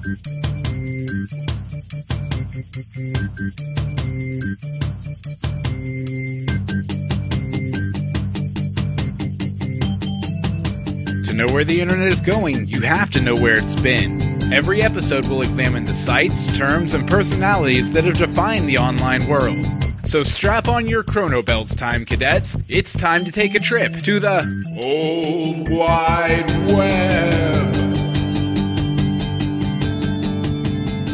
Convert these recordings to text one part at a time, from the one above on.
To know where the internet is going, you have to know where it's been. Every episode will examine the sites, terms, and personalities that have defined the online world. So strap on your chrono belts, time cadets. It's time to take a trip to the Old Wide Web.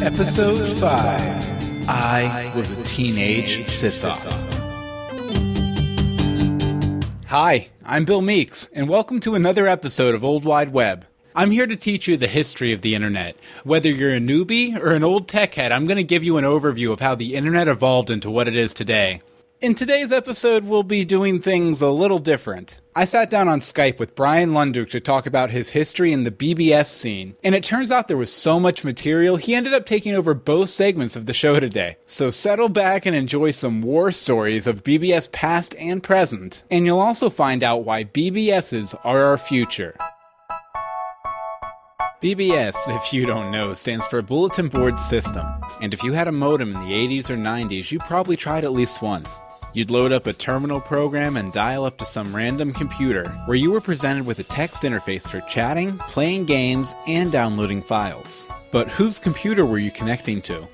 Episode 5. I was a teenage Sysop. Hi, I'm Bill Meeks, and welcome to another episode of Old Wide Web. I'm here to teach you the history of the internet. Whether you're a newbie or an old tech head, I'm going to give you an overview of how the internet evolved into what it is today. In today's episode, we'll be doing things a little different. I sat down on Skype with Bryan Lunduke to talk about his history in the BBS scene, and it turns out there was so much material, he ended up taking over both segments of the show today. So settle back and enjoy some war stories of BBS past and present, and you'll also find out why BBSs are our future. BBS, if you don't know, stands for Bulletin Board System, and if you had a modem in the 80s or 90s, you probably tried at least one. You'd load up a terminal program and dial up to some random computer, where you were presented with a text interface for chatting, playing games, and downloading files. But whose computer were you connecting to?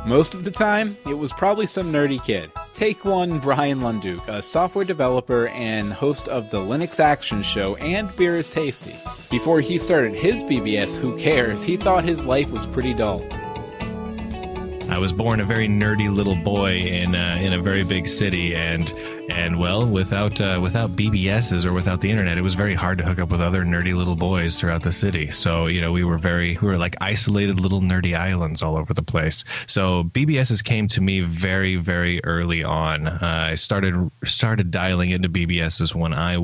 Most of the time, it was probably some nerdy kid. Take one Bryan Lunduke, a software developer and host of the Linux Action Show and Beer is Tasty. Before he started his BBS Who Cares, he thought his life was pretty dull. I was born a very nerdy little boy in a very big city, and well, without BBSs or without the internet, it was very hard to hook up with other nerdy little boys throughout the city. So, you know, we were like isolated little nerdy islands all over the place. So BBSs came to me very, very early on. I started dialing into BBSs when I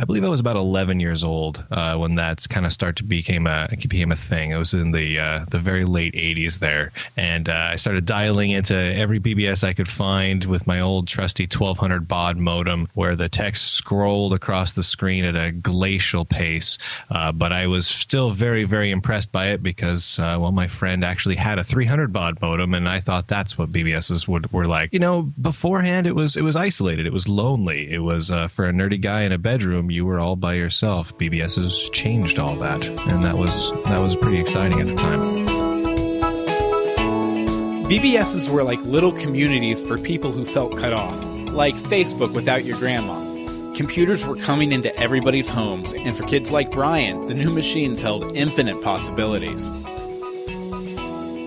believe I was about 11 years old, when that's kind of became a thing. It was in the very late 80s there, and I started dialing into every BBS I could find with my old trusty 1200 baud modem, where the text scrolled across the screen at a glacial pace. But I was still very, very impressed by it because, my friend actually had a 300 baud modem, and I thought that's what BBSs were like. You know, beforehand it was isolated. It was lonely. It was for a nerdy guy in a bedroom. You were all by yourself. BBSs changed all that, and that was pretty exciting at the time. BBSs were like little communities for people who felt cut off, like Facebook without your grandma. Computers were coming into everybody's homes, and for kids like Brian, the new machines held infinite possibilities.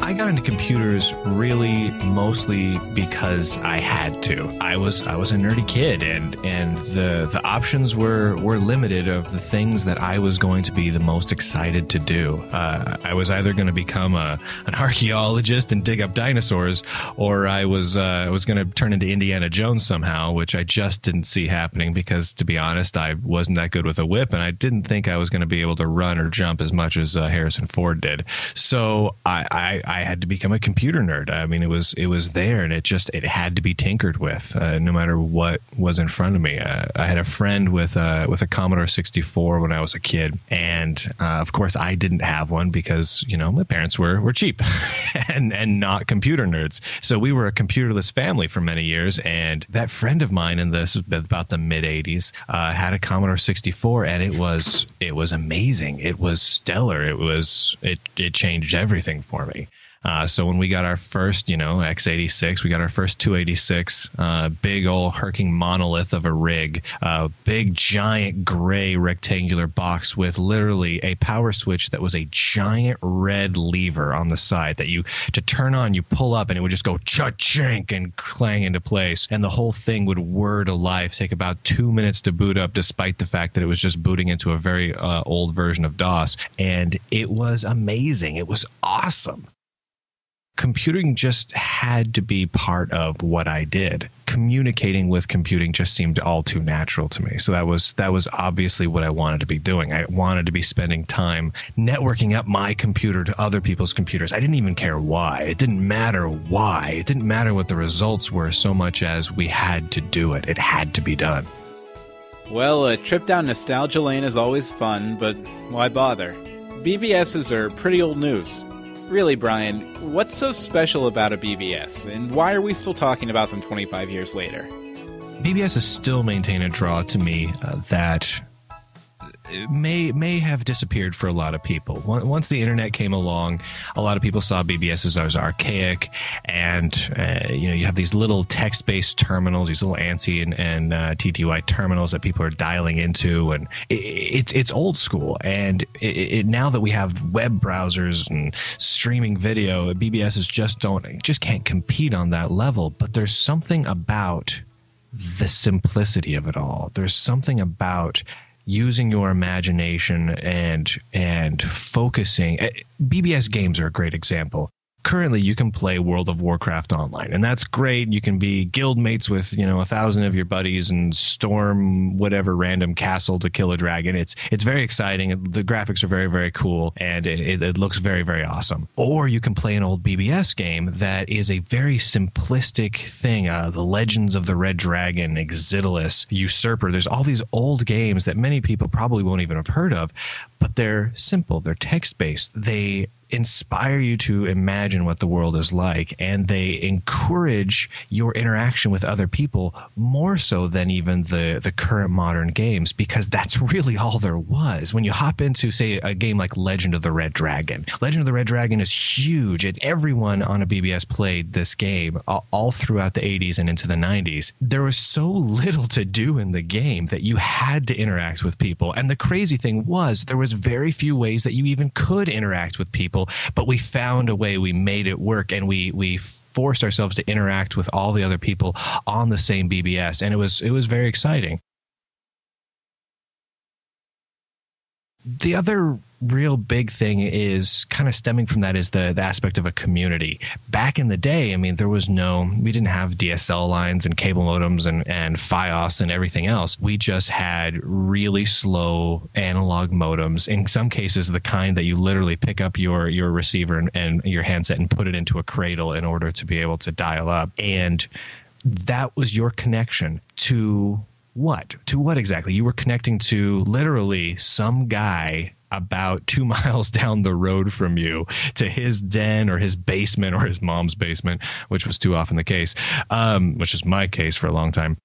I got into computers really mostly because I had to. I was a nerdy kid, and the options were limited of the things that I was going to be the most excited to do. I was either going to become an archaeologist and dig up dinosaurs, or I was going to turn into Indiana Jones somehow, which I just didn't see happening because, to be honest, I wasn't that good with a whip, and I didn't think I was going to be able to run or jump as much as Harrison Ford did. So I had to become a computer nerd. I mean, it was there, and it had to be tinkered with, no matter what was in front of me. I had a friend with a Commodore 64 when I was a kid, and of course I didn't have one because, you know, my parents were cheap and not computer nerds. So we were a computerless family for many years, and that friend of mine in this about the mid 80s had a Commodore 64, and it was amazing. It was stellar. It changed everything for me. So when we got our first, x86, we got our first 286, big old herking monolith of a rig, big giant gray rectangular box with literally a power switch that was a giant red lever on the side that to turn on, you pull up and it would just go cha-chink and clang into place. And the whole thing would whir to life, take about 2 minutes to boot up, despite the fact that it was just booting into a very old version of DOS. And it was amazing. It was awesome. Computing just had to be part of what I did. Communicating with computing just seemed all too natural to me. So that was obviously what I wanted to be doing. I wanted to be spending time networking up my computer to other people's computers. I didn't even care why. It didn't matter why. It didn't matter what the results were so much as we had to do it. It had to be done. Well, a trip down nostalgia lane is always fun, but why bother? BBSs are pretty old news. Really, Bryan, what's so special about a BBS, and why are we still talking about them 25 years later? BBS is still maintain a draw to me that may have disappeared for a lot of people. Once the internet came along, a lot of people saw BBS as archaic, and you have these little text-based terminals, these little ANSI and TTY terminals that people are dialing into, and it's old school. And now that we have web browsers and streaming video, BBS just can't compete on that level. But there's something about the simplicity of it all. There's something about using your imagination and focusing. BBS games are a great example. Currently, you can play World of Warcraft online, and that's great. You can be guild mates with 1,000 of your buddies and storm whatever random castle to kill a dragon. It's very exciting. The graphics are very, very cool, and it looks very, very awesome. Or you can play an old BBS game that is a very simplistic thing. The Legends of the Red Dragon, Exidilus, Usurper. There's all these old games that many people probably won't even have heard of, but they're simple. They're text-based. They inspire you to imagine what the world is like, and they encourage your interaction with other people more so than even the current modern games, because that's really all there was. When you hop into, say, a game like Legend of the Red Dragon, Legend of the Red Dragon is huge, and everyone on a BBS played this game all throughout the 80s and into the 90s. There was so little to do in the game that you had to interact with people, and the crazy thing was there was very few ways that you even could interact with people, but we found a way. We made it work, and we forced ourselves to interact with all the other people on the same BBS, and it was very exciting. The other real big thing is kind of stemming from that is the aspect of a community. Back in the day, I mean, we didn't have DSL lines and cable modems and Fios and everything else. We just had really slow analog modems, in some cases the kind that you literally pick up your receiver and your handset and put it into a cradle in order to be able to dial up. And that was your connection to what? To what exactly? You were connecting to literally some guy about 2 miles down the road from you, to his den or his basement or his mom's basement, which was too often the case, which is my case for a long time.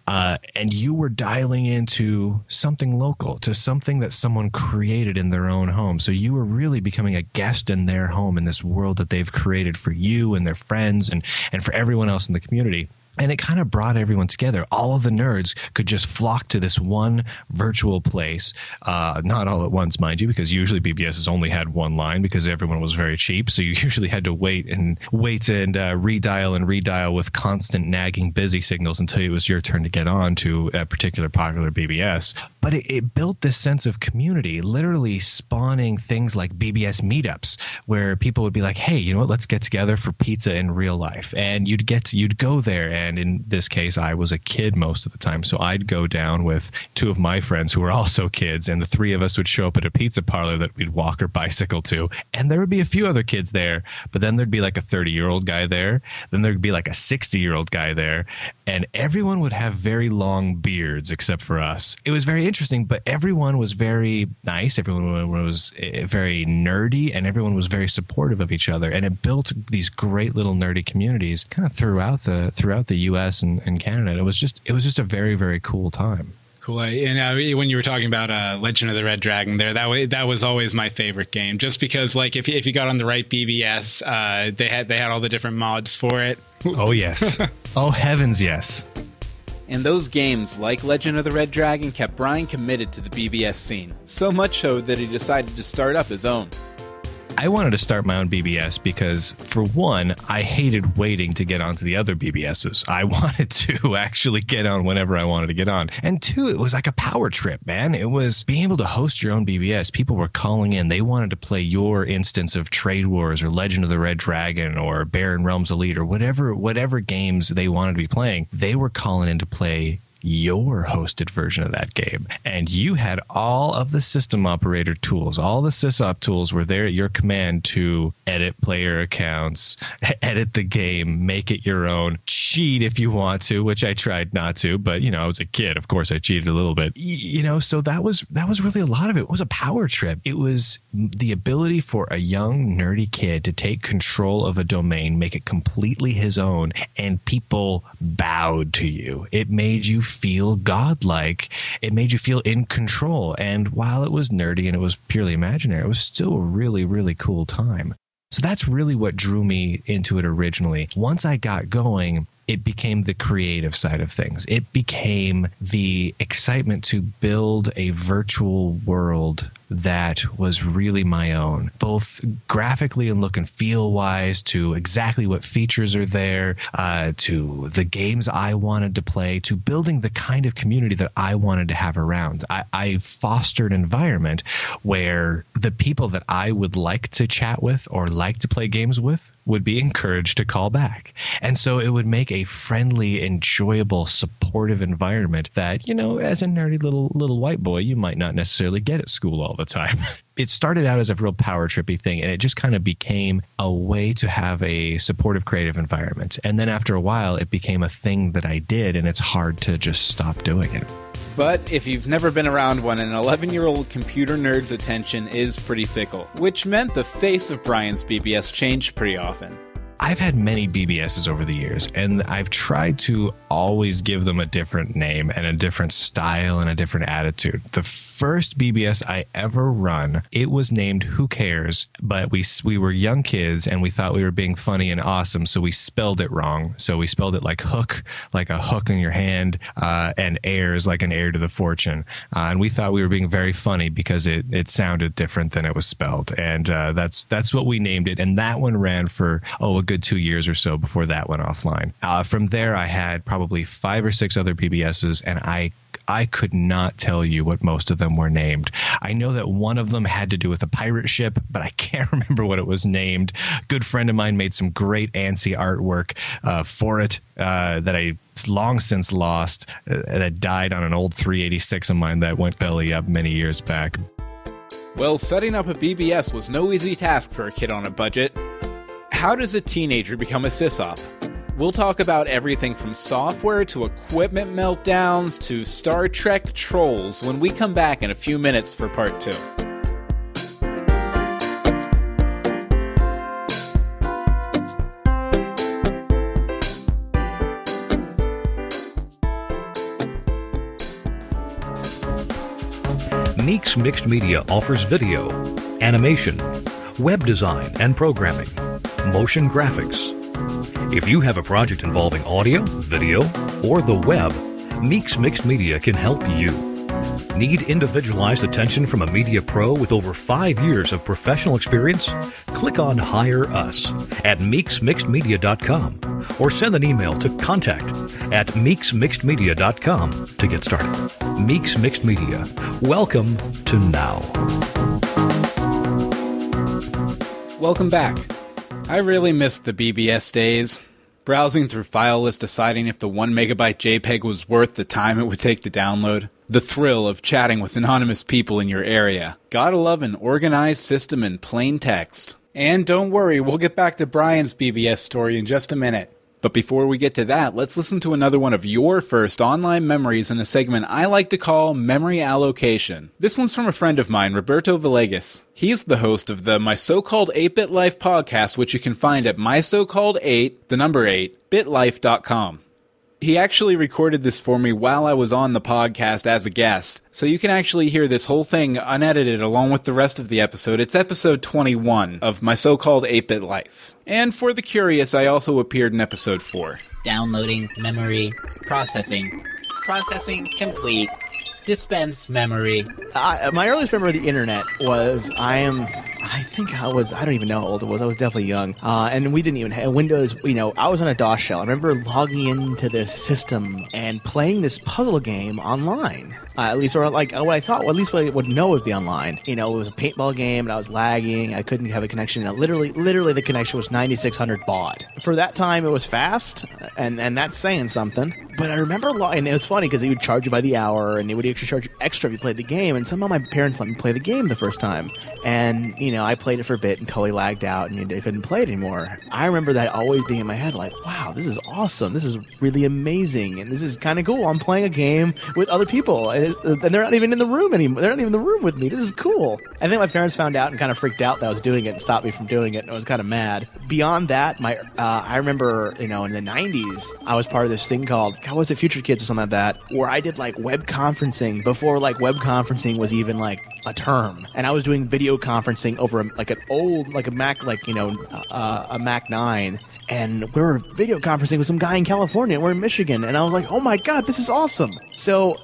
And you were dialing into something local, to something that someone created in their own home. So you were really becoming a guest in their home, in this world that they've created for you and their friends and for everyone else in the community. And it kind of brought everyone together. All of the nerds could just flock to this one virtual place, not all at once, mind you, because usually BBS has only had one line because everyone was very cheap. So you usually had to wait and redial with constant nagging busy signals until it was your turn to get on to a particular popular BBS. But it built this sense of community, literally spawning things like BBS meetups, where people would be like, hey, you know what, let's get together for pizza in real life. And you'd go there. And in this case, I was a kid most of the time. So I'd go down with 2 of my friends who were also kids, and the 3 of us would show up at a pizza parlor that we'd walk or bicycle to. And there would be a few other kids there, but then there'd be like a 30-year-old guy there. Then there'd be like a 60-year-old guy there. And everyone would have very long beards except for us. It was very interesting, but everyone was very nice. Everyone was very nerdy, and everyone was very supportive of each other. And it built these great little nerdy communities kind of throughout the U.S. and Canada. It was just a very, very cool time. Cool. And when you were talking about Legend of the Red Dragon there, that was always my favorite game, just because like if you got on the right BBS, they had all the different mods for it. Oh yes. Oh heavens yes. And those games, like Legend of the Red Dragon, kept Bryan committed to the BBS scene, so much so that he decided to start up his own. I wanted to start my own BBS because, for one, I hated waiting to get onto the other BBSs. I wanted to actually get on whenever I wanted to get on. And 2, it was like a power trip, man. It was being able to host your own BBS. People were calling in. They wanted to play your instance of Trade Wars or Legend of the Red Dragon or Barren Realms Elite or whatever games they wanted to be playing. They were calling in to play your hosted version of that game. And you had all of the system operator tools, all the Sysop tools were there at your command to edit player accounts, edit the game, make it your own, cheat if you want to, which I tried not to, but I was a kid. Of course I cheated a little bit, so that was really a lot of it. It was a power trip. It was the ability for a young nerdy kid to take control of a domain, make it completely his own, and people bowed to you. It made you feel godlike. It made you feel in control. And while it was nerdy and it was purely imaginary, it was still a really, really cool time. So that's really what drew me into it originally. Once I got going, it became the creative side of things. It became the excitement to build a virtual world that was really my own, both graphically and look and feel wise, to exactly what features are there, to the games I wanted to play, to building the kind of community that I wanted to have around. I fostered an environment where the people that I would like to chat with or like to play games with would be encouraged to call back. And so it would make a friendly, enjoyable, supportive environment that, as a nerdy little white boy, you might not necessarily get at school all the time. It started out as a real power trippy thing, and it just kind of became a way to have a supportive, creative environment. And then after a while, it became a thing that I did, and it's hard to just stop doing it. But if you've never been around one, an 11-year-old computer nerd's attention is pretty fickle, which meant the face of Bryan's BBS changed pretty often. I've had many BBSs over the years, and I've tried to always give them a different name and a different style and a different attitude. The first BBS I ever run, it was named Who Cares, but we were young kids and we thought we were being funny and awesome, so we spelled it wrong. So we spelled it like hook, like a hook in your hand, and heirs, like an heir to the fortune. And we thought we were being very funny because it sounded different than it was spelled. And that's what we named it. And that one ran for, a good 2 years or so before that went offline. From there, I had probably 5 or 6 other BBSs, and I could not tell you what most of them were named. I know that one of them had to do with a pirate ship, but I can't remember what it was named. A good friend of mine made some great ANSI artwork for it that I long since lost, that died on an old 386 of mine that went belly up many years back. Well, setting up a BBS was no easy task for a kid on a budget. How does a teenager become a Sysop? We'll talk about everything from software to equipment meltdowns to Star Trek trolls when we come back in a few minutes for part 2. Meeks Mixed Media offers video, animation, web design and programming, motion graphics. If you have a project involving audio, video, or the web, Meeks Mixed Media can help you. Need individualized attention from a media pro with over 5 years of professional experience? Click on Hire Us at meeksmixedmedia.com or send an email to contact@meeksmixedmedia.com to get started. Meeks Mixed Media. Welcome to now. Welcome back. I really missed the BBS days. Browsing through file lists, deciding if the 1 megabyte JPEG was worth the time it would take to download. The thrill of chatting with anonymous people in your area. Gotta love an organized system in plain text. And don't worry, we'll get back to Bryan's BBS story in just a minute. But before we get to that, let's listen to another one of your first online memories in a segment I like to call Memory Allocation. This one's from a friend of mine, Roberto Villegas. He's the host of the My So-Called 8-Bit Life podcast, which you can find at mysocalled8bitlife.com. He actually recorded this for me while I was on the podcast as a guest, so you can actually hear this whole thing unedited along with the rest of the episode. It's episode 21 of My So-Called 8-Bit Life. And for the curious, I also appeared in episode 4. Downloading memory, processing complete, dispense memory. My earliest memory of the internet was I I think I don't even know how old it was. I was definitely young. And we didn't even have Windows. I was on a DOS shell. I remember logging into this system and playing this puzzle game online. At least, or like what I thought, at least what I would know would be online. It was a paintball game and I was lagging. I couldn't have a connection. Literally the connection was 9600 baud. For that time, it was fast, and that's saying something. But I remember, and it was funny because they would charge you by the hour, and they would actually charge you extra if you played the game. And somehow my parents let me play the game the first time. And, I played it for a bit and totally lagged out, and I couldn't play it anymore. I remember that always being in my head, like, wow, this is awesome. This is really amazing. And this is kind of cool. I'm playing a game with other people, and they're not even in the room anymore. They're not even in the room with me. This is cool. I think my parents found out and kind of freaked out that I was doing it and stopped me from doing it, and I was kind of mad. Beyond that, I remember, in the 90s, I was part of this thing called, how was it, Future Kids or something like that, where I did like web conferencing before like web conferencing was even like a term. And I was doing video conferencing over a Mac, a Mac 9. And we were video conferencing with some guy in California. We're in Michigan. And I was like, oh my God, this is awesome. So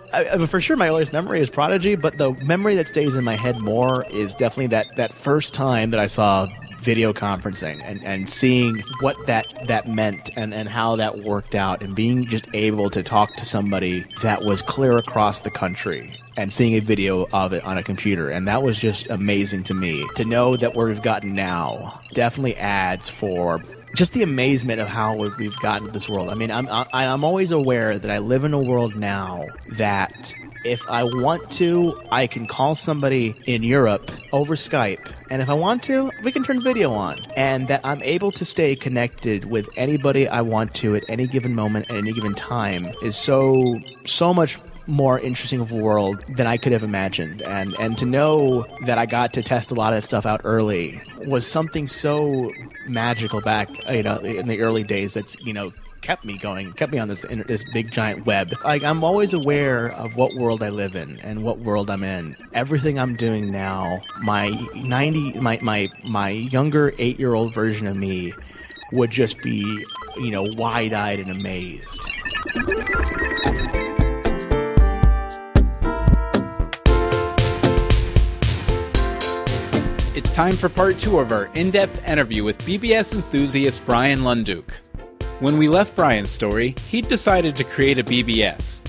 for sure my earliest memory is Prodigy, but the memory that stays in my head more is definitely that first time that I saw video conferencing and seeing what that meant and how that worked out, and being just able to talk to somebody that was clear across the country and seeing a video of it on a computer. And that was just amazing to me. To know that where we've gotten now definitely adds for just the amazement of how we've gotten to this world. I mean, I'm always aware that I live in a world now that if I want to, I can call somebody in Europe over Skype. And if I want to, we can turn video on. And that I'm able to stay connected with anybody I want to at any given moment, at any given time, is so much more interesting of a world than I could have imagined. And to know that I got to test a lot of that stuff out early was something so magical back, in the early days that's, kept me on this big giant web. Like, I'm always aware of what world I live in and what world I'm in. Everything I'm doing now, my younger 8-year-old version of me would just be, wide-eyed and amazed. It's time for part 2 of our in-depth interview with BBS enthusiast Bryan Lunduke. When we left Bryan's story, he'd decided to create a BBS.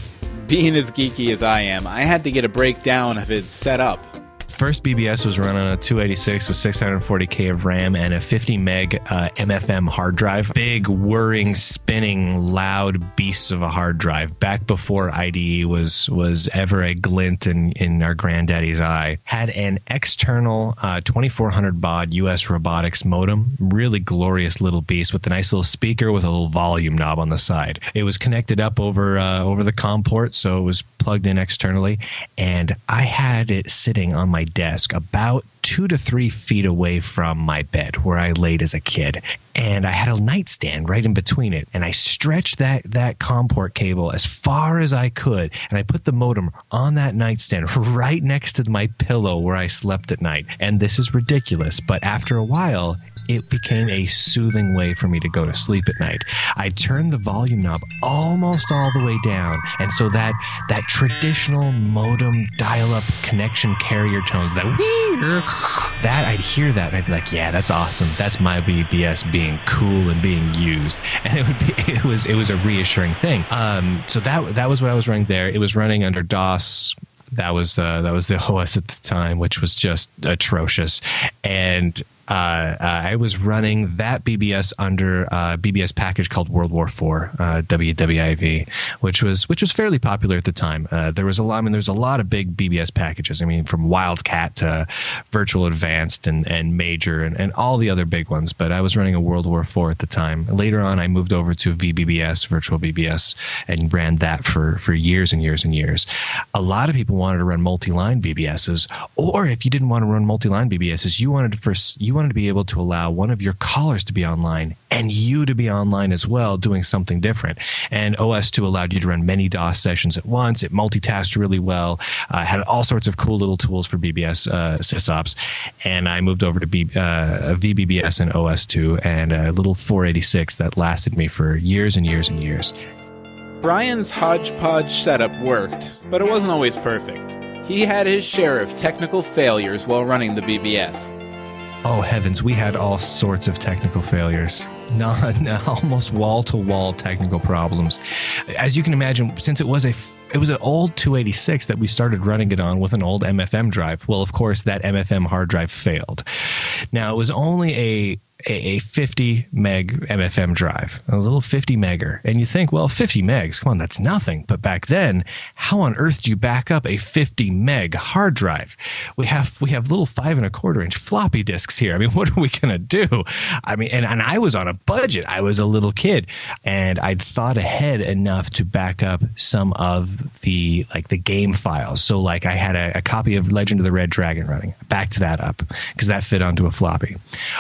Being as geeky as I am, I had to get a breakdown of his setup. First BBS was run on a 286 with 640K of RAM and a 50 meg MFM hard drive. Big, whirring, spinning, loud beasts of a hard drive. Back before IDE was ever a glint in our granddaddy's eye. Had an external 2400 baud US robotics modem. Really glorious little beast with a nice little speaker with a little volume knob on the side. It was connected up over the COM port, so it was plugged in externally, and I had it sitting on my desk about 2 to 3 feet away from my bed where I laid as a kid. And I had a nightstand right in between it. And I stretched that COM port cable as far as I could. And I put the modem on that nightstand right next to my pillow where I slept at night. And this is ridiculous, but after a while, it became a soothing way for me to go to sleep at night. I turned the volume knob almost all the way down. And so that traditional modem dial-up connection carrier tones, that I'd hear that and I'd be like, yeah, that's awesome. That's my BBS being cool and being used. And it was a reassuring thing. So that was what I was running there. It was running under DOS. That was the OS at the time, which was just atrocious. And I was running that BBS under a BBS package called World War IV, WWIV, which was fairly popular at the time. There's a lot of big BBS packages. I mean, from Wildcat to Virtual Advanced and Major and all the other big ones. But I was running a World War IV at the time. Later on, I moved over to VBBS, Virtual BBS, and ran that for years and years and years. A lot of people wanted to run multi-line BBSs, or if you didn't want to run multi-line BBSs, you wanted to be able to allow one of your callers to be online and you to be online as well, doing something different. And OS2 allowed you to run many DOS sessions at once. It multitasked really well, had all sorts of cool little tools for BBS sysops. And I moved over to VBBS and OS2 and a little 486 that lasted me for years and years and years. Bryan's hodgepodge setup worked, but it wasn't always perfect. He had his share of technical failures while running the BBS. Oh heavens, we had all sorts of technical failures. Almost wall-to-wall technical problems. As you can imagine, since it was an old 286 that we started running it on with an old MFM drive. Well, of course, that MFM hard drive failed. Now, it was only a 50 meg MFM drive, a little 50 megger. And you think, well, 50 megs, come on, that's nothing. But back then, how on earth do you back up a 50 meg hard drive? We have little 5 1/4 inch floppy disks here. I mean, what are we going to do? I mean, and I was on a budget. I was a little kid, and I'd thought ahead enough to back up some of the game files. So like I had a copy of Legend of the Red Dragon running. I backed that up because that fit onto a floppy.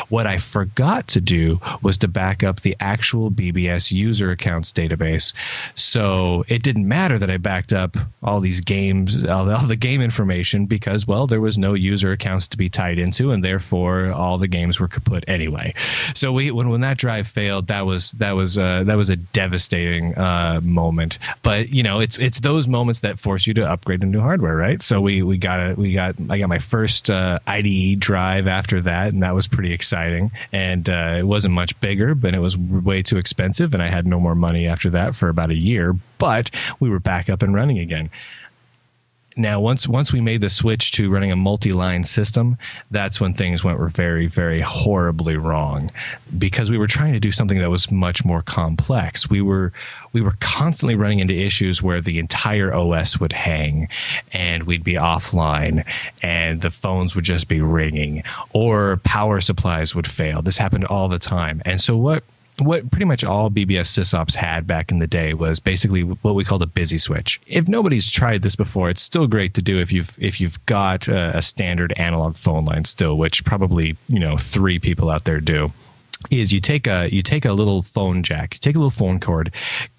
What I forgot to do was to back up the actual BBS user accounts database. So it didn't matter that I backed up all these games, all the game information, because, well, there was no user accounts to be tied into, and therefore all the games were kaput anyway. So when that drive failed, that was a devastating moment. But you know, it's those moments that force you to upgrade into hardware, right? So I got my first IDE drive after that, and that was pretty exciting. And it wasn't much bigger, but it was way too expensive, and I had no more money after that for about a year. But we were back up and running again. Now, once we made the switch to running a multi-line system, that's when things went very, very horribly wrong, because we were trying to do something that was much more complex. We were constantly running into issues where the entire OS would hang, and we'd be offline, and the phones would just be ringing, or power supplies would fail. This happened all the time. And so what pretty much all BBS Sysops had back in the day was basically what we called a busy switch. If nobody's tried this before, it's still great to do if you've got a standard analog phone line still, which probably 3 people out there do. Is you take a little phone jack, you take a little phone cord,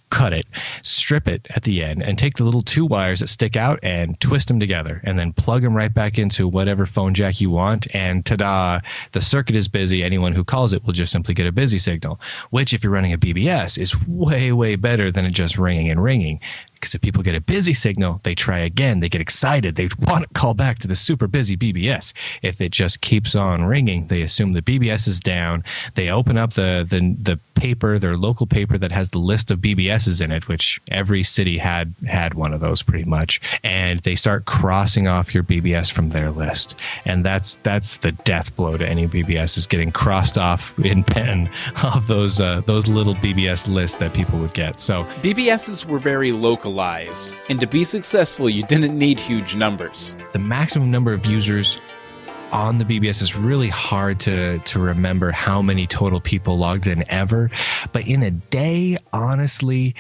cut it, strip it at the end, and take the little 2 wires that stick out and twist them together, and then plug them right back into whatever phone jack you want, and ta-da, the circuit is busy. Anyone who calls it will just simply get a busy signal, which, if you're running a BBS, is way, way better than it just ringing and ringing. Because if people get a busy signal, they try again, they get excited, they want to call back to the super busy BBS. If it just keeps on ringing, they assume the BBS is down. They open up the paper, their local paper that has the list of BBSs in it, which every city had one of those pretty much, and they start crossing off your BBS from their list. And that's the death blow to any BBS, is getting crossed off in pen of those little BBS lists that people would get. So BBSs were very localized, and to be successful, you didn't need huge numbers. The maximum number of users on the BBS is really hard to remember how many total people logged in ever. But in a day, honestly,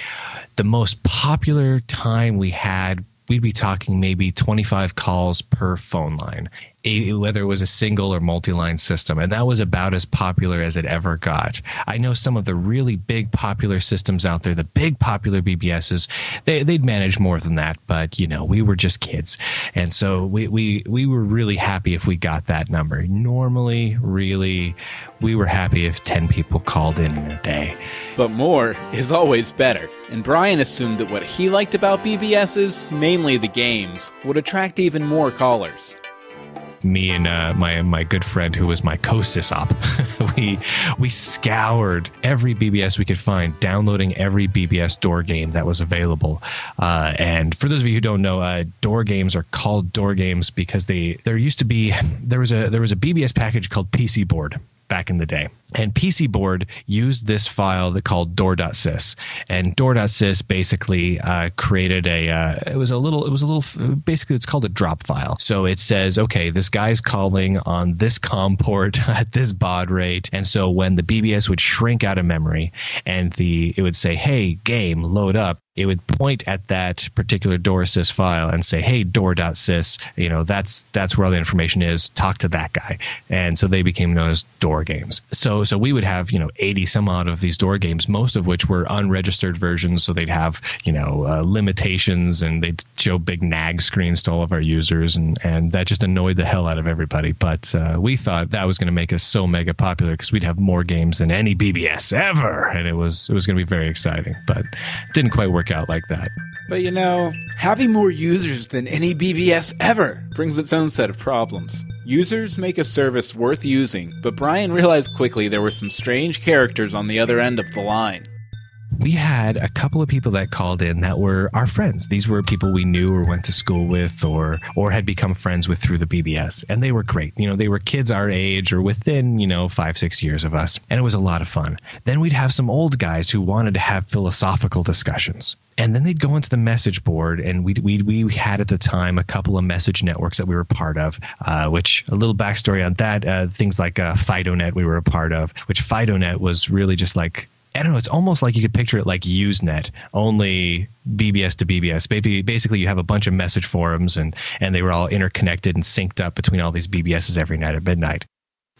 the most popular time we had, we'd be talking maybe 25 calls per phone line, whether it was a single or multi-line system. And that was about as popular as it ever got. I know some of the really big popular systems out there, the big popular BBSs, they'd manage more than that. But, we were just kids. And so we were really happy if we got that number. Normally, really, we were happy if 10 people called in a day. But more is always better. And Bryan assumed that what he liked about BBSs, mainly the games, would attract even more callers. Me and my good friend, who was my co-sysop, we scoured every BBS we could find, downloading every BBS door game that was available. And for those of you who don't know, door games are called door games because there was a BBS package called PC Board back in the day. And PC Board used this file called door.sys. And door.sys basically created basically it's called a drop file. So it says, okay, this guy's calling on this COM port at this baud rate. And so when the BBS would shrink out of memory and it would say, hey, game, load up, it would point at that particular door.sys file and say, hey, door.sys, that's where all the information is. Talk to that guy. And so they became known as door games. So we would have, 80 some odd of these door games, most of which were unregistered versions. So they'd have, limitations, and they'd show big nag screens to all of our users. And that just annoyed the hell out of everybody. But we thought that was going to make us so mega popular because we'd have more games than any BBS ever. And it was going to be very exciting, but it didn't quite work out like that. But having more users than any BBS ever brings its own set of problems. Users make a service worth using, but Bryan realized quickly there were some strange characters on the other end of the line. We had a couple of people that called in that were our friends. These were people we knew or went to school with or had become friends with through the BBS. And they were great. They were kids our age or within, 5-6 years of us. And it was a lot of fun. Then we'd have some old guys who wanted to have philosophical discussions. And then they'd go into the message board, and we had at the time a couple of message networks that we were part of, which a little backstory on that, things like FidoNet we were a part of, which FidoNet was really just like, I don't know, it's almost like you could picture it like Usenet, only BBS to BBS. Basically, you have a bunch of message forums, and they were all interconnected and synced up between all these BBSs every night at midnight.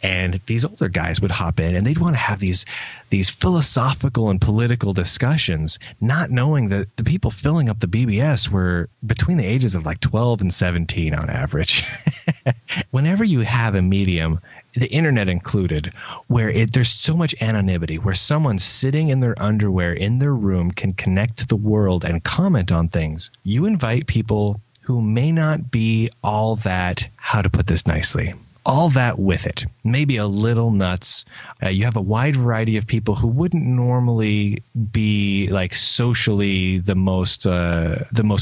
And these older guys would hop in, and they'd want to have these philosophical and political discussions, not knowing that the people filling up the BBS were between the ages of like 12 and 17 on average. Whenever you have a medium, the internet included, where there's so much anonymity, where someone sitting in their underwear in their room can connect to the world and comment on things, you invite people who may not be all that, how to put this nicely, all that with it, maybe a little nuts. You have a wide variety of people who wouldn't normally be like socially the most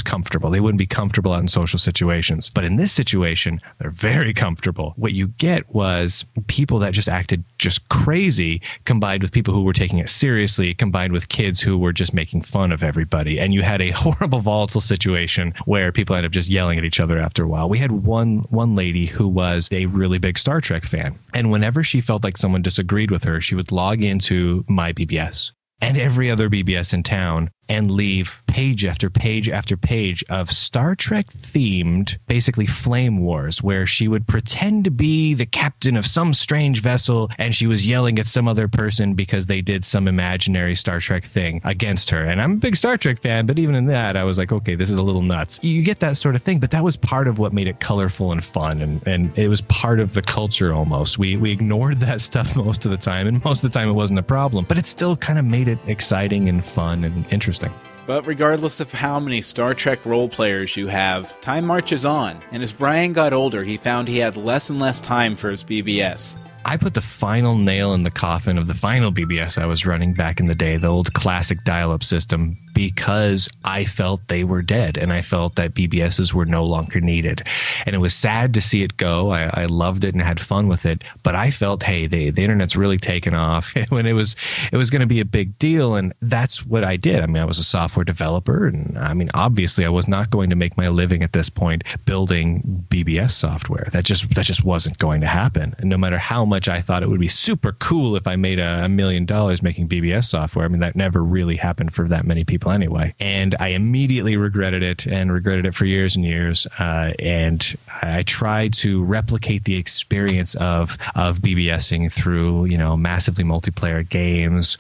comfortable. They wouldn't be comfortable out in social situations. But in this situation, they're very comfortable. What you get was people that just acted just crazy, combined with people who were taking it seriously, combined with kids who were just making fun of everybody. And you had a horrible, volatile situation where people ended up just yelling at each other after a while. We had one lady who was a really big Star Trek fan. And whenever she felt like someone disagreed with her, she would log into my BBS and every other BBS in town and leave page after page after page of Star Trek themed, basically flame wars, where she would pretend to be the captain of some strange vessel and she was yelling at some other person because they did some imaginary Star Trek thing against her. And I'm a big Star Trek fan, but even in that, I was like, okay, this is a little nuts. You get that sort of thing, but that was part of what made it colorful and fun. And it was part of the culture almost. We ignored that stuff most of the time, and most of the time it wasn't a problem, but it still kind of made it exciting and fun and interesting. But regardless of how many Star Trek role players you have, time marches on, and as Bryan got older, he found he had less and less time for his BBS. I put the final nail in the coffin of the final BBS I was running back in the day, the old classic dial-up system, because I felt they were dead and I felt that BBSs were no longer needed. And it was sad to see it go. I loved it and had fun with it, but I felt, hey, the internet's really taken off when it was going to be a big deal. And that's what I did. I mean, I was a software developer, and I mean, obviously I was not going to make my living at this point building BBS software. That just wasn't going to happen. And no matter how much I thought it would be super cool if I made $1 million making BBS software, I mean, that never really happened for that many people anyway. And I immediately regretted it for years and years. And I tried to replicate the experience of BBSing through, massively multiplayer games,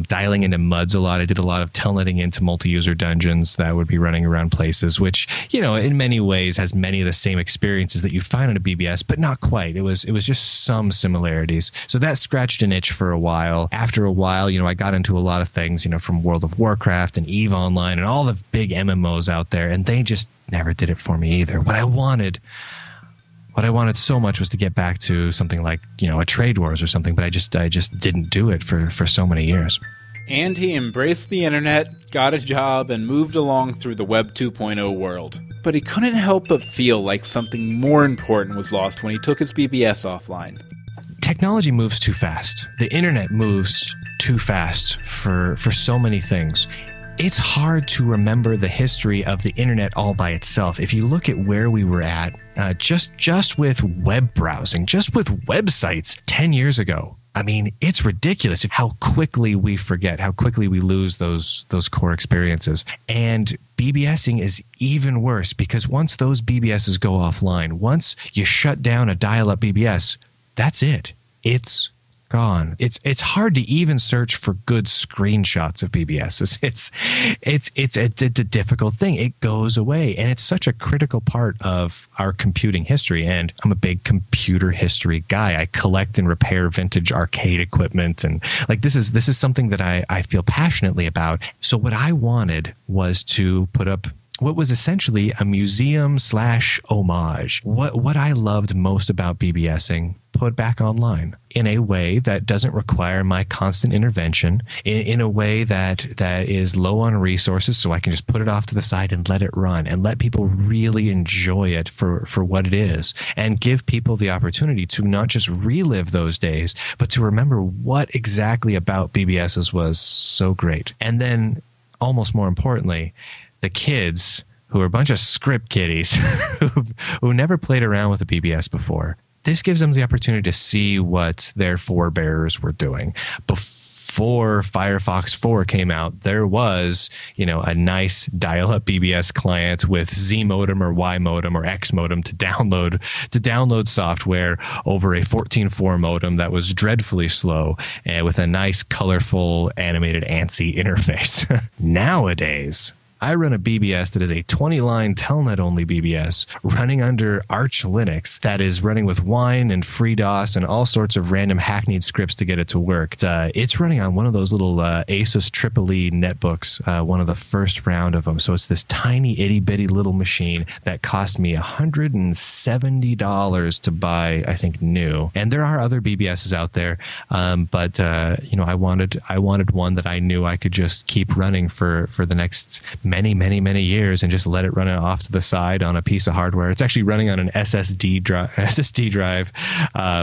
dialing into MUDs a lot. I did a lot of telnetting into multi-user dungeons that would be running around places, which, in many ways has many of the same experiences that you find on a BBS, but not quite. It was just some similarities. So that scratched an itch for a while. After a while, I got into a lot of things, from World of Warcraft and EVE Online and all the big MMOs out there, and they just never did it for me either. What I wanted so much was to get back to something like, a Trade Wars or something, but I just didn't do it for so many years. And he embraced the internet, got a job, and moved along through the Web 2.0 world. But he couldn't help but feel like something more important was lost when he took his BBS offline. Technology moves too fast. The internet moves too fast for so many things. It's hard to remember the history of the internet all by itself. If you look at where we were at, just with web browsing, just with websites 10 years ago, I mean, it's ridiculous how quickly we forget, how quickly we lose those core experiences. And BBSing is even worse, because once those BBSs go offline, once you shut down a dial-up BBS, that's it. It's gone. It's hard to even search for good screenshots of BBSs. It's a difficult thing. It goes away, and it's such a critical part of our computing history. And I'm a big computer history guy. I collect and repair vintage arcade equipment, and like this is something that I feel passionately about. So what I wanted was to put up what was essentially a museum / homage. What I loved most about BBSing, put back online in a way that doesn't require my constant intervention, in a way that is low on resources, so I can just put it off to the side and let it run and let people really enjoy it for what it is, and give people the opportunity to not just relive those days, but to remember what exactly about BBSs was so great. And then, almost more importantly, the kids, who are a bunch of script kiddies who never played around with a BBS before. This gives them the opportunity to see what their forebears were doing. Before Firefox 4 came out, there was, a nice dial-up BBS client with Z modem or Y modem or X modem to download software over a 14.4 modem that was dreadfully slow and with a nice, colorful, animated ANSI interface. Nowadays, I run a BBS that is a 20-line telnet-only BBS running under Arch Linux that is running with Wine and FreeDOS and all sorts of random hackneyed scripts to get it to work. It's running on one of those little Asus EEE netbooks, one of the first round of them. So it's this tiny, itty-bitty little machine that cost me $170 to buy, I think, new. And there are other BBSs out there, but I wanted one that I knew I could just keep running for the next many years and just let it run off to the side on a piece of hardware. It's actually running on an SSD drive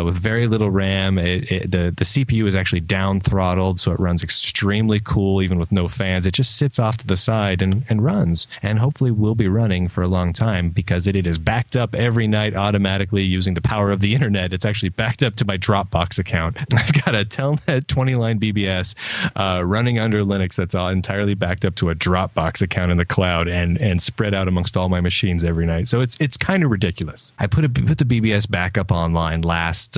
with very little RAM. The CPU is actually down throttled, so it runs extremely cool even with no fans. It just sits off to the side and runs, and hopefully will be running for a long time because it is backed up every night automatically using the power of the internet. It's actually backed up to my Dropbox account. I've got a Telnet 20-line BBS running under Linux that's all entirely backed up to a Dropbox account in the cloud and spread out amongst all my machines every night. So it's kind of ridiculous. I put the BBS back up online last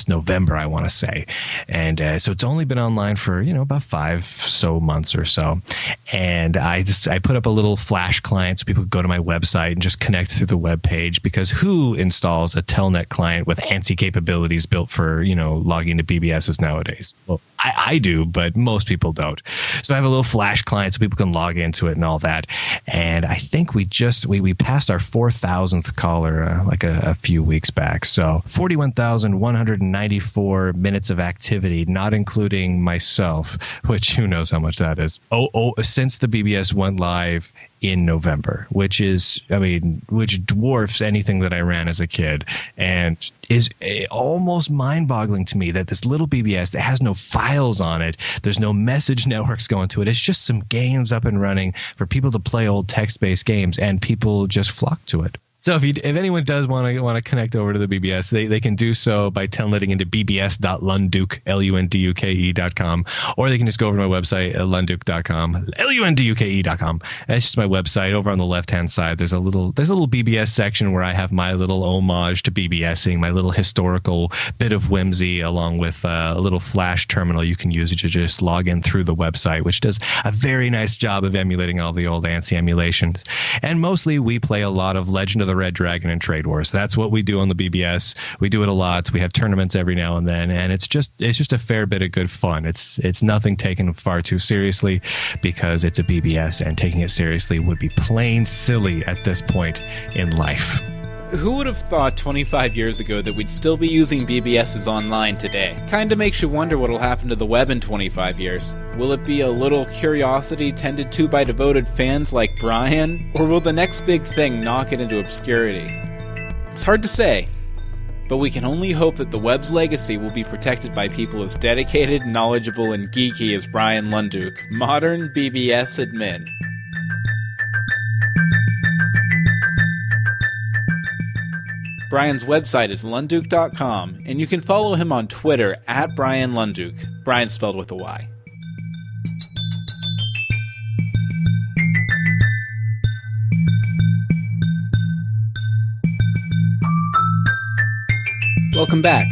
November, I want to say, and so it's only been online for about 5 months or so. And I put up a little Flash client so people could go to my website and just connect through the web page, because who installs a Telnet client with ANSI capabilities built for logging to BBSs nowadays? Well, I do, but most people don't. So I have a little Flash client so people can log into it and all that. And I think we passed our 4,000th caller like a few weeks back. So 41,194 minutes of activity, not including myself, which who knows how much that is. Since the BBS went live in November, which dwarfs anything that I ran as a kid, and is almost mind-boggling to me that this little BBS that has no files on it, there's no message networks going to it, it's just some games up and running for people to play old text-based games, and people just flock to it. So if anyone does want to connect over to the BBS, they can do so by telnetting into bbs.lunduke, LUNDUKE.com, or they can just go over to my website at lunduke.com, LUNDUKE.com. That's just my website. Over on the left-hand side, there's a little BBS section where I have my little homage to BBSing, my little historical bit of whimsy, along with a little Flash terminal you can use to just log in through the website, which does a very nice job of emulating all the old ANSI emulations. And mostly we play a lot of Legend of the Red Dragon and Trade Wars. That's what we do on the BBS. We do it a lot. We have tournaments every now and then, and it's just a fair bit of good fun. It's nothing taken far too seriously, because it's a BBS, and taking it seriously would be plain silly at this point in life. Who would have thought 25 years ago that we'd still be using BBSs online today? Kinda makes you wonder what'll happen to the web in 25 years. Will it be a little curiosity tended to by devoted fans like Bryan? Or will the next big thing knock it into obscurity? It's hard to say, but we can only hope that the web's legacy will be protected by people as dedicated, knowledgeable, and geeky as Bryan Lunduke, modern BBS admin. Bryan's website is lunduke.com, and you can follow him on Twitter at Bryan Lunduke. Bryan spelled with a Y. Welcome back.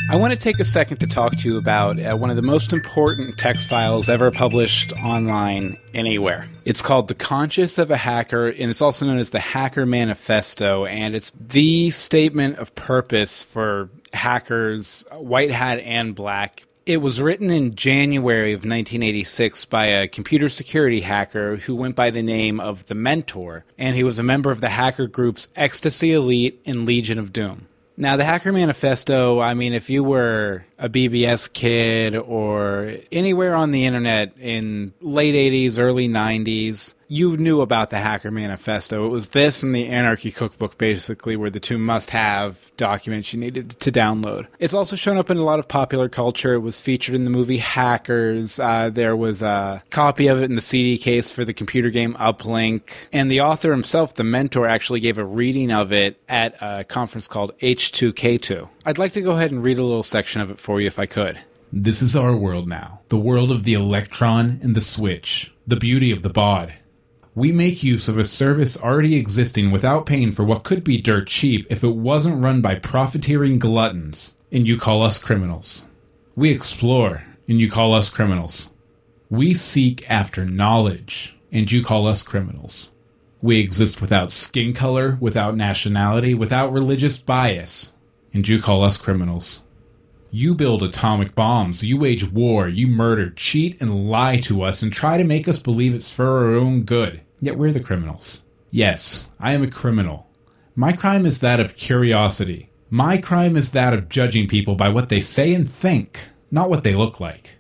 I want to take a second to talk to you about one of the most important text files ever published online anywhere. It's called The Conscience of a Hacker, and it's also known as the Hacker Manifesto, and it's the statement of purpose for hackers, white hat and black, It was written in January of 1986 by a computer security hacker who went by the name of The Mentor, and he was a member of the hacker groups Ecstasy Elite and Legion of Doom. Now, the Hacker Manifesto, I mean, if you were a BBS kid or anywhere on the internet in late 80s, early 90s, you knew about the Hacker Manifesto. It was this and the Anarchy Cookbook, basically, were the two must-have documents you needed to download. It's also shown up in a lot of popular culture. It was featured in the movie Hackers. There was a copy of it in the CD case for the computer game Uplink. And the author himself, The Mentor, actually gave a reading of it at a conference called H2K2. I'd like to go ahead and read a little section of it for you if I could. This is our world now. The world of the electron and the switch. The beauty of the baud. We make use of a service already existing without paying for what could be dirt cheap if it wasn't run by profiteering gluttons, and you call us criminals. We explore, and you call us criminals. We seek after knowledge, and you call us criminals. We exist without skin color, without nationality, without religious bias, and you call us criminals. You build atomic bombs, you wage war, you murder, cheat, and lie to us and try to make us believe it's for our own good. Yet we're the criminals. Yes, I am a criminal. My crime is that of curiosity. My crime is that of judging people by what they say and think, not what they look like.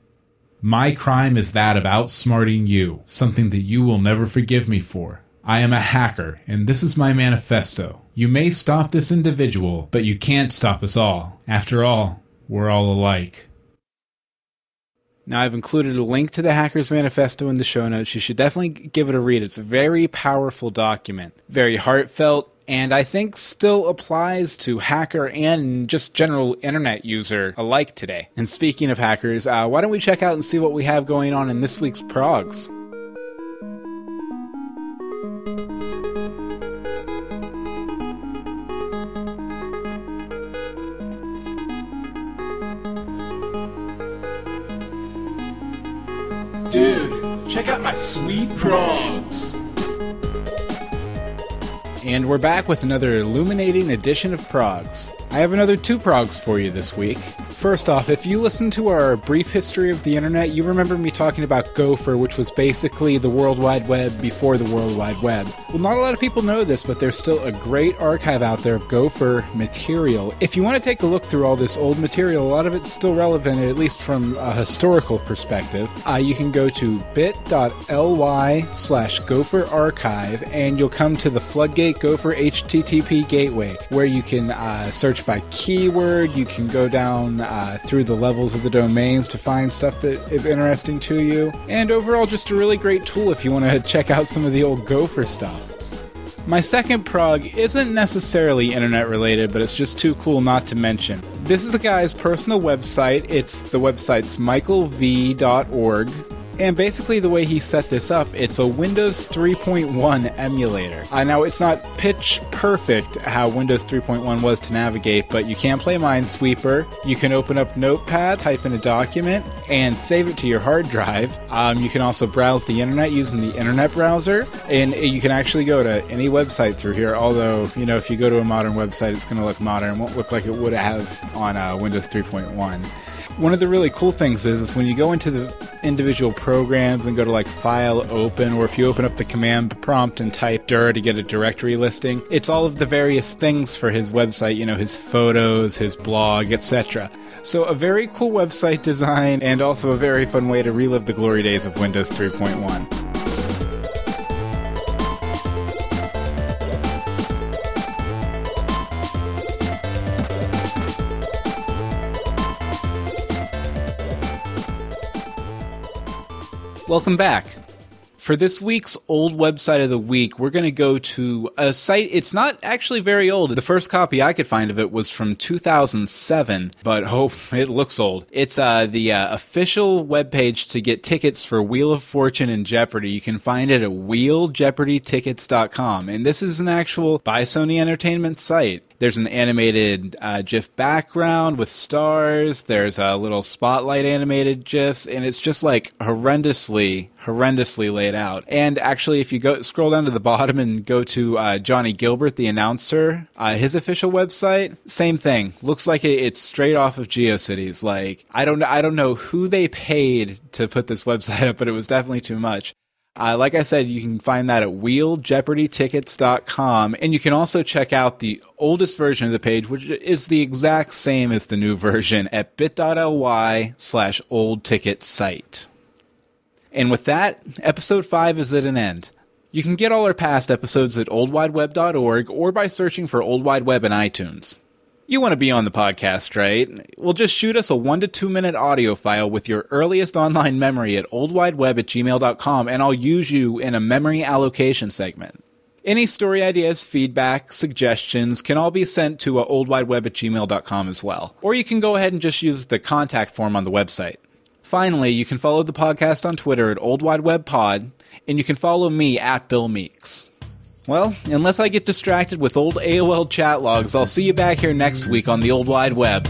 My crime is that of outsmarting you, something that you will never forgive me for. I am a hacker, and this is my manifesto. You may stop this individual, but you can't stop us all. After all, we're all alike. Now, I've included a link to the Hacker's Manifesto in the show notes. You should definitely give it a read. It's a very powerful document, very heartfelt, and I think still applies to hacker and just general internet user alike today. And speaking of hackers, why don't we check out and see what we have going on in this week's Progs? Dude, check out my sweet progs. And we're back with another illuminating edition of Progs. I have another 2 Progs for you this week. First off, if you listen to our brief history of the internet, you remember me talking about Gopher, which was basically the World Wide Web before the World Wide Web. Well, not a lot of people know this, but there's still a great archive out there of Gopher material. If you want to take a look through all this old material, a lot of it's still relevant, at least from a historical perspective. You can go to bit.ly/Gopher archive, and you'll come to the Floodgate Gopher HTTP gateway, where you can search by keyword. You can go down through the levels of the domains to find stuff that is interesting to you. And overall, just a really great tool if you want to check out some of the old Gopher stuff. My second prog isn't necessarily internet related, but it's just too cool not to mention. This is a guy's personal website. The website's michaelv.org. And basically the way he set this up, it's a Windows 3.1 emulator. Now, it's not pitch perfect how Windows 3.1 was to navigate, but you can play Minesweeper. You can open up Notepad, type in a document, and save it to your hard drive. You can also browse the internet using the internet browser, and you can actually go to any website through here, although, if you go to a modern website, it's going to look modern. It won't look like it would have on Windows 3.1. One of the really cool things is when you go into the individual programs and go to File Open, or if you open up the command prompt and type dir to get a directory listing, it's all of the various things for his website, his photos, his blog, etc. So a very cool website design, and also a very fun way to relive the glory days of Windows 3.1. Welcome back. For this week's old website of the week, we're going to go to a site. It's not actually very old. The first copy I could find of it was from 2007, but it looks old. It's the official webpage to get tickets for Wheel of Fortune and Jeopardy. You can find it at wheeljeopardytickets.com, and this is an actual by Sony Entertainment site. There's an animated GIF background with stars. There's a little spotlight animated GIFs, and it's just like horrendously laid out. And actually, if you scroll down to the bottom and go to Johnny Gilbert, the announcer, his official website, same thing. Looks like it's straight off of GeoCities. Like, I don't know who they paid to put this website up, but it was definitely too much. Like I said, you can find that at wheeljeopardytickets.com, and you can also check out the oldest version of the page, which is the exact same as the new version, at bit.ly/oldticketsite. And with that, episode 5 is at an end. You can get all our past episodes at oldwideweb.org or by searching for Old Wide Web in iTunes. You want to be on the podcast, right? Well, just shoot us a 1 to 2 minute audio file with your earliest online memory at oldwideweb@gmail.com, and I'll use you in a memory allocation segment. Any story ideas, feedback, suggestions can all be sent to oldwideweb@gmail.com as well. Or you can go ahead and just use the contact form on the website. Finally, you can follow the podcast on Twitter at oldwidewebpod, and you can follow me at Bill Meeks. Well, unless I get distracted with old AOL chat logs, I'll see you back here next week on the Old Wide Web.